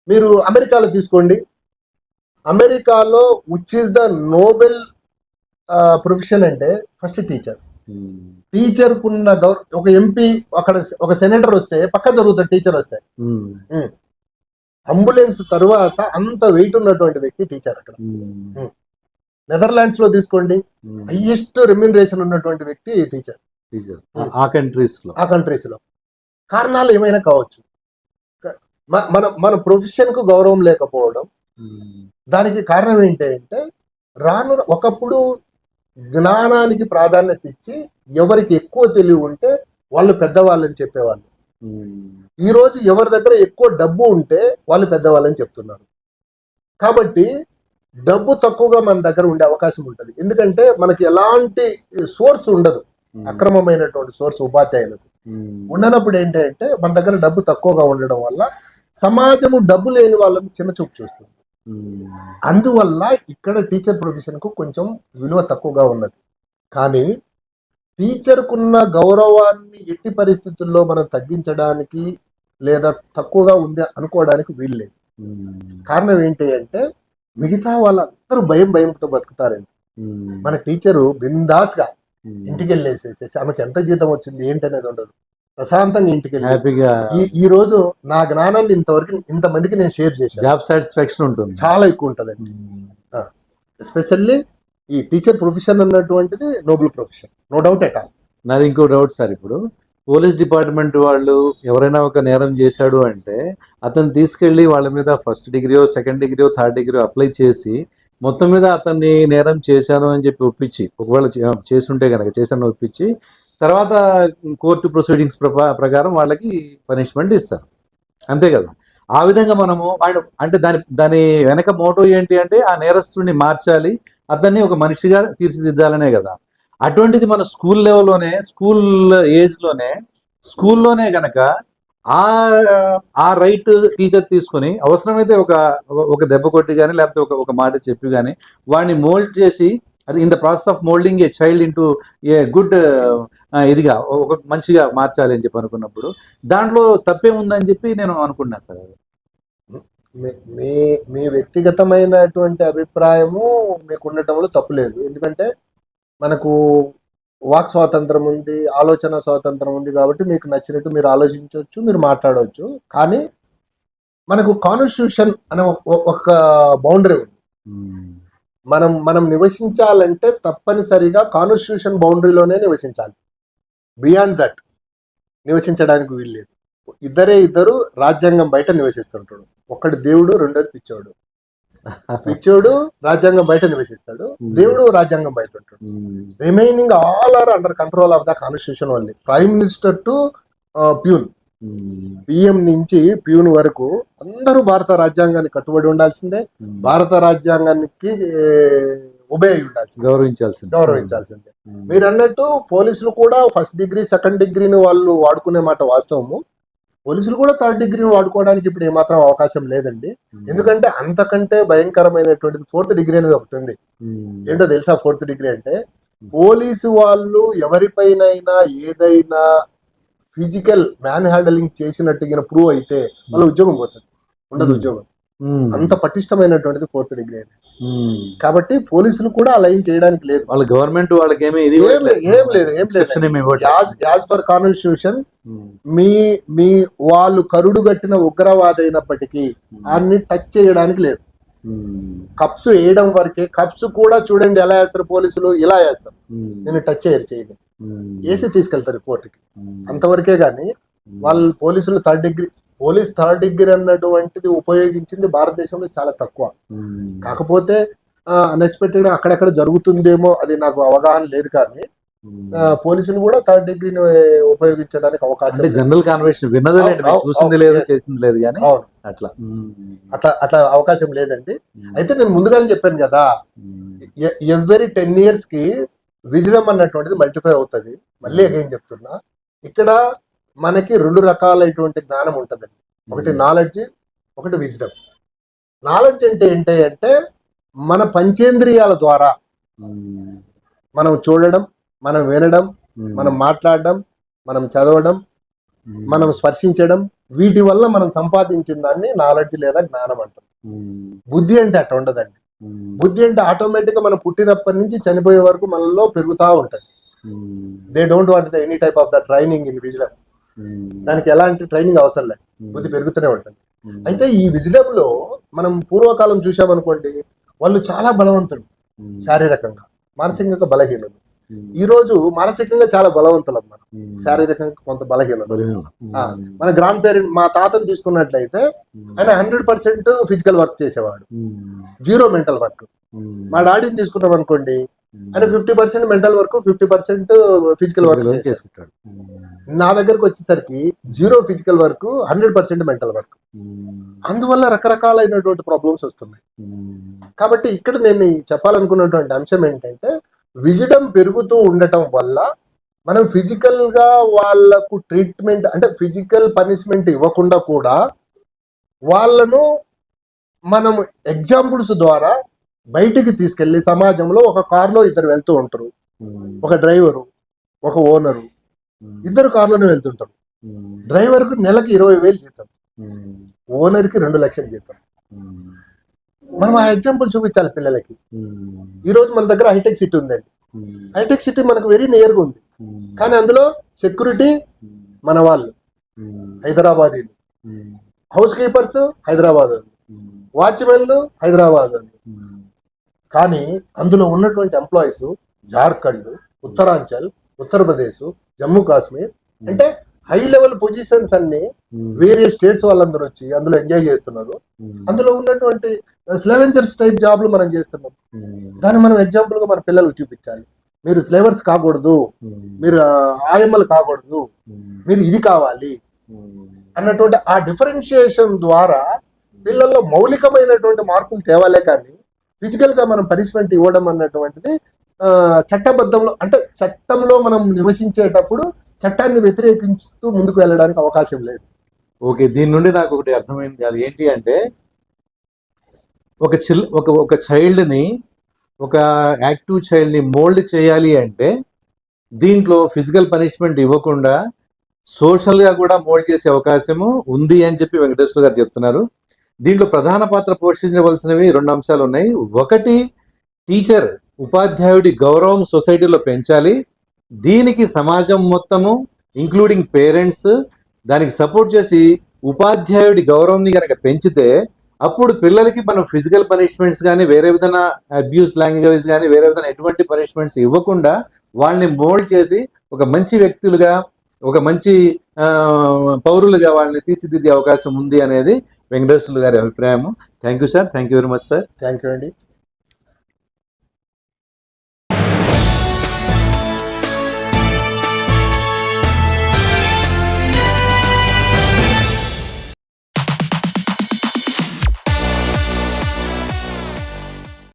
మీరు అమెరికాలో తీసుకోండి, అమెరికాలో which is the Nobel profession అంటే ఫస్ట్ టీచర్. టీచర్ కున్న ఒక ఎంపీ, అక్కడ ఒక సెనేటర్ వస్తే పక్క జరుగుతుంది, టీచర్ వస్తే. అంబులెన్స్ తరువాత అంత వెయిట్ ఉన్నటువంటి వ్యక్తి టీచర్ అక్కడ. నెదర్లాండ్స్ లో తీసుకోండి, హైయెస్ట్ రెమ్యూనరేషన్ ఉన్నటువంటి వ్యక్తి టీచర్ ఆ కంట్రీస్ లో. కారణాలు ఏమైనా కావచ్చు, మన ప్రొఫెషన్ కు గౌరవం లేకపోవడం. దానికి కారణం ఏంటంటే ఒకప్పుడు జ్ఞానానికి ప్రాధాన్యత ఇచ్చి ఎవరికి ఎక్కువ తెలివి ఉంటే వాళ్ళు పెద్దవాళ్ళని చెప్పేవాళ్ళు. ఈ రోజు ఎవరి దగ్గర ఎక్కువ డబ్బు ఉంటే వాళ్ళు పెద్దవాళ్ళని చెప్తున్నారు. కాబట్టి డబ్బు తక్కువగా మన దగ్గర ఉండే అవకాశం ఉంటుంది. ఎందుకంటే మనకి ఎలాంటి సోర్స్ ఉండదు, అక్రమమైనటువంటి సోర్స్ ఉపాధ్యాయులకు ఉండనప్పుడు ఏంటంటే మన దగ్గర డబ్బు తక్కువగా ఉండడం వల్ల సమాజము డబ్బు లేని వాళ్ళని చిన్న చూపు చూస్తుంది. అందువల్ల ఇక్కడ టీచర్ ప్రొఫెషన్ కు కొంచెం విలువ తక్కువగా ఉన్నది. కానీ టీచర్కున్న గౌరవాన్ని ఎట్టి పరిస్థితుల్లో మనం తగ్గించడానికి లేదా తక్కువగా ఉంది అనుకోవడానికి వీల్లేదు. కారణం ఏంటి అంటే మిగతా వాళ్ళందరూ భయంతో బతుకుతారండి. మన టీచరు బిందాస్ గా ఇంటికి వెళ్ళేసేసేసి ఆమెకి ఎంత జీతం వచ్చింది ఏంటనేది ఉండదు, ప్రశాంతంగా ఇంటికి
హ్యాపీగా.
ఈ రోజు నా జ్ఞానాన్ని ఇంతమందికి నేను షేర్ చేశాను,
జాబ్ సాటిస్ఫాక్షన్ ఉంటుంది,
చాలా ఎక్కువ ఉంటుందండి. ఎస్పెషల్లీ ఈ టీచర్ ప్రొఫెషన్ అన్నటువంటిది noble profession, no doubt at all.
నాది ఇంకో డౌట్ సార్. ఇప్పుడు పోలీస్ డిపార్ట్మెంట్ వాళ్ళు ఎవరైనా ఒక నేరం చేశాడు అంటే అతను తీసుకెళ్ళి వాళ్ళ మీద ఫస్ట్ డిగ్రీయో, సెకండ్ డిగ్రీయో, థర్డ్ డిగ్రీయో అప్లై చేసి మొత్తం మీద అతన్ని నేరం చేశాను అని చెప్పి ఒప్పించి, ఒకవేళ చేస్తుంటే కనుక చేశాను ఒప్పించి, తర్వాత కోర్టు ప్రొసీడింగ్స్ ప్రకారం వాళ్ళకి పనిష్మెంట్ ఇస్తారు, అంతే కదా? ఆ విధంగా మనము అంటే దాని దాని వెనక మోటో ఏంటి అంటే ఆ నేరస్తుడిని మార్చాలి, అతన్ని ఒక మనిషిగా తీర్చిదిద్దాలనే కదా. అటువంటిది మన స్కూల్ లెవెల్లోనే, స్కూల్ ఏజ్లోనే, స్కూల్లోనే గనక ఆ ఆ రైట్ టీచర్ తీసుకొని అవసరమైతే ఒక దెబ్బ కొట్టి కానీ లేకపోతే ఒక మాట చెప్పి కానీ వాడిని మోల్డ్ చేసి, అది in the process of moulding a child into a good ఇదిగా ఒక మంచిగా మార్చాలి అని చెప్పి అనుకున్నప్పుడు దాంట్లో తప్పేముందని చెప్పి నేను అనుకున్నా సార్.
మీ మీ వ్యక్తిగతమైనటువంటి అభిప్రాయము మీకు ఉండటంలో తప్పు లేదు. ఎందుకంటే మనకు వాక్ స్వాతంత్రం ఉంది, ఆలోచన స్వాతంత్రం ఉంది, కాబట్టి మీకు నచ్చినట్టు మీరు ఆలోచించవచ్చు, మీరు మాట్లాడవచ్చు. కానీ మనకు కాన్స్టిట్యూషన్ అనే ఒక బౌండరీ ఉంది. మనం నివసించాలంటే తప్పనిసరిగా కాన్స్టిట్యూషన్ బౌండరీలోనే నివసించాలి. బియాండ్ దట్ నివసించడానికి వీల్లేదు. ఇద్దరు రాజ్యాంగం బయట నివసిస్తుంటాడు. ఒకటి దేవుడు, రెండోది పిచ్చోడు. పిచ్చోడు రాజ్యాంగం బయట నివసిస్తాడు, దేవుడు రాజ్యాంగం బయట ఉంటాడు. Remaining all are under control of the constitution only. Prime minister to peon, PM నుంచి ప్యూన్ వరకు అందరూ భారత రాజ్యాంగానికి కట్టుబడి ఉండాల్సిందే, భారత రాజ్యాంగానికి ఉభయ ఉండాల్సిందే, గౌరవించాల్సిందే. మీరు అన్నట్టు పోలీసులు కూడా ఫస్ట్ డిగ్రీ, సెకండ్ డిగ్రీని వాళ్ళు వాడుకునే మాట వాస్తవము. పోలీసులు కూడా థర్డ్ డిగ్రీని వాడుకోవడానికి ఇప్పుడు ఏమాత్రం అవకాశం లేదండి. ఎందుకంటే అంతకంటే భయంకరమైనటువంటిది ఫోర్త్ డిగ్రీ అనేది ఒకటి ఉంది. ఏంటో తెలుసా ఫోర్త్ డిగ్రీ అంటే? పోలీసు వాళ్ళు ఎవరిపైనైనా ఏదైనా ఫిజికల్ మ్యాన్ హ్యాండలింగ్ చేసినట్టుగా ప్రూవ్ అయితే వాళ్ళ ఉద్యోగం పోతుంది, ఉండదు ఉద్యోగం. అంత పటిష్టమైనటువంటిది ఫోర్త్ డిగ్రీ అనేది. కాబట్టి పోలీసులు కూడా అలా ఏం చేయడానికి లేదు.
వాళ్ళ గవర్నమెంట్ వాళ్ళకి ఏం లేదు.
యాజ్ పర్ కాన్స్టిట్యూషన్ మీ వాళ్ళు కరుడు గట్టిన ఉగ్రవాది అయినప్పటికీ అన్ని టచ్ చేయడానికి లేదు. కప్స్ వేయడం వరకే. కప్స్ కూడా చూడండి ఎలా వేస్తారు పోలీసులు, ఇలా వేస్తారు, నేను టచ్ చేయదు, వేసి తీసుకెళ్తారు కోర్టుకి, అంతవరకే. గాని వాళ్ళు పోలీసులు థర్డ్ డిగ్రీ అన్నటువంటిది ఉపయోగించింది భారతదేశంలో చాలా తక్కువ. కాకపోతే అన్ఎక్స్పెక్టెడ్ అక్కడెక్కడ జరుగుతుందేమో, అది నాకు అవగాహన లేదు. కానీ పోలీసులు కూడా థర్డ్ డిగ్రీని ఉపయోగించడానికి అవకాశం,
జనరల్ కాన్వెన్షన్ చూసింది లేదు, చేసింది లేదు, కానీ అట్లా
అట్లా అవకాశం లేదండి. అయితే నేను ముందుగానే చెప్పాను కదా, ఎవ్రీ 10 years కి విజడమ్ అన్నటువంటిది మల్టిఫై అవుతుంది. మళ్ళీ అగైన్ చెప్తున్నా, ఇక్కడ మనకి 2 రకాలైనటువంటి జ్ఞానం ఉంటుందండి. ఒకటి నాలెడ్జ్, ఒకటి విజ్డమ్. నాలెడ్జ్ అంటే ఏంటి అంటే మన పంచేంద్రియాల ద్వారా మనం చూడడం, మనం వినడం, మనం మాట్లాడడం, మనం చదవడం, మనం స్పర్శించడం, వీటి వల్ల మనం సంపాదించిన దాన్ని నాలెడ్జ్ లేదా జ్ఞానం అంటాం. బుద్ధి అంటే అట్లా ఉండదండి. బుద్ధి అంటే ఆటోమేటిక్ గా మనం పుట్టినప్పటి నుంచి చనిపోయే వరకు మనలో పెరుగుతూ ఉంటుంది. They don't want any type of the training in wisdom. దానికి ఎలాంటి ట్రైనింగ్ అవసరం లేదు, బుద్ధి పెరుగుతూనే ఉంటుంది. అయితే ఈ విజ్డమ్ లో మనం పూర్వకాలం చూసామనుకోండి, వాళ్ళు చాలా బలవంతులు శారీరకంగా, మానసికంగా బలహీనులు. ఈ రోజు మానసికంగా చాలా బలవంతులు అన్నమాట, శారీరకంగా కొంత బలహీనత. మన గ్రాండ్ పేరెంట్, మా తాతను తీసుకున్నట్లయితే ఆయన 100% ఫిజికల్ వర్క్ చేసేవాడు, 0 మెంటల్ వర్క్. మా డాడీని తీసుకున్నాం అనుకోండి, ఆయన 50% మెంటల్ వర్క్, 50% ఫిజికల్ వర్క్ చేసేస్తాడు. నా దగ్గరకు వచ్చేసరికి 0 ఫిజికల్ వర్క్, 100% మెంటల్ వర్క్. అందువల్ల రకరకాలైనటువంటి ప్రాబ్లమ్స్ వస్తున్నాయి. కాబట్టి ఇక్కడ నేను చెప్పాలనుకున్నటువంటి అంశం ఏంటంటే, విజడమ్ పెరుగుతూ ఉండటం వల్ల మనం ఫిజికల్ గా వాళ్లకు ట్రీట్మెంట్, అంటే ఫిజికల్ పనిష్మెంట్ ఇవ్వకుండా కూడా వాళ్ళను మనం ఎగ్జాంపుల్స్ ద్వారా బయటికి తీసుకెళ్లి, సమాజంలో ఒక కార్లో 2 వెళ్తూ ఉంటారు, ఒక డ్రైవరు, ఒక ఓనరు, 2 కార్లోనే వెళ్తుంటారు. డ్రైవర్ కు నెలకి 20,000 జీతం, ఓనర్ కి 2 లక్షలు జీతం. మనం ఆ ఎగ్జాంపుల్ చూపించాలి పిల్లలకి. ఈ రోజు మన దగ్గర హైటెక్ సిటీ ఉందండి. హైటెక్ సిటీ మనకు వెరీ నియర్ గా ఉంది, కానీ అందులో సెక్యూరిటీ మన వాళ్ళు హైదరాబాద్, హౌస్ కీపర్స్ హైదరాబాద్, వాచ్మెన్లు హైదరాబాద్. కానీ అందులో ఉన్నటువంటి ఎంప్లాయీస్ జార్ఖండ్, ఉత్తరాంచల్, ఉత్తరప్రదేశ్, జమ్మూ కాశ్మీర్ అంటే హై లెవెల్ పొజిషన్స్ అన్ని వేరే స్టేట్స్ వాళ్ళందరూ వచ్చి అందులో ఎంజాయ్ చేస్తున్నారు. అందులో ఉన్నటువంటి స్లెవెంజర్స్ టైప్ జాబ్లు మనం చేస్తున్నాం. దాన్ని మనం ఎగ్జాంపుల్ గా మన పిల్లలకు చూపించాలి. మీరు స్లేవర్స్ కాకూడదు, మీరు ఆయమ్మలు కాకూడదు, మీరు ఇది కావాలి అన్నటువంటి ఆ డిఫరెన్షియేషన్ ద్వారా పిల్లల్లో మౌలికమైనటువంటి మార్పులు తేవాలే కానీ ఫిజికల్ గా మనం పనిష్మెంట్ ఇవ్వడం అన్నటువంటిది చట్టబద్ధంలో అంటే చట్టంలో మనం నివసించేటప్పుడు చట్టాన్ని వ్యతిరేకించుతూ ముందుకు వెళ్ళడానికి అవకాశం లేదు.
ఓకే, దీని నుండి నాకు ఒకటి అర్థమైంది. అది ఏంటి అంటే ఒక చైల్డ్ని, ఒక యాక్టివ్ చైల్డ్ని మోల్డ్ చేయాలి అంటే దీంట్లో ఫిజికల్ పనిష్మెంట్ ఇవ్వకుండా సోషల్గా కూడా మోల్డ్ చేసే అవకాశము ఉంది అని చెప్పి వెంకటేశ్వర గారు చెప్తున్నారు. దీంట్లో ప్రధాన పాత్ర పోషించవలసినవి 2 అంశాలు ఉన్నాయి. ఒకటి, టీచర్ ఉపాధ్యాయుడి గౌరవం సొసైటీలో పెంచాలి. దీనికి సమాజం మొత్తము ఇంక్లూడింగ్ పేరెంట్స్ దానికి సపోర్ట్ చేసి ఉపాధ్యాయుడి గౌరవంని కనుక పెంచితే అప్పుడు పిల్లలకి మనం ఫిజికల్ పనిష్మెంట్స్ కానీ వేరే విధంగా అబ్యూస్ లాంగ్వేజ్ కానీ వేరే విధంగా ఎటువంటి పనిష్మెంట్స్ ఇవ్వకుండా వాళ్ళని మోల్డ్ చేసి ఒక మంచి వ్యక్తులుగా, ఒక మంచి పౌరులుగా వాళ్ళని తీర్చిదిద్దే అవకాశం ఉంది అనేది వెంకటేశ్వర్లు గారి అభిప్రాయము. Thank you sir, thank you very much sir.
Thank you అండి.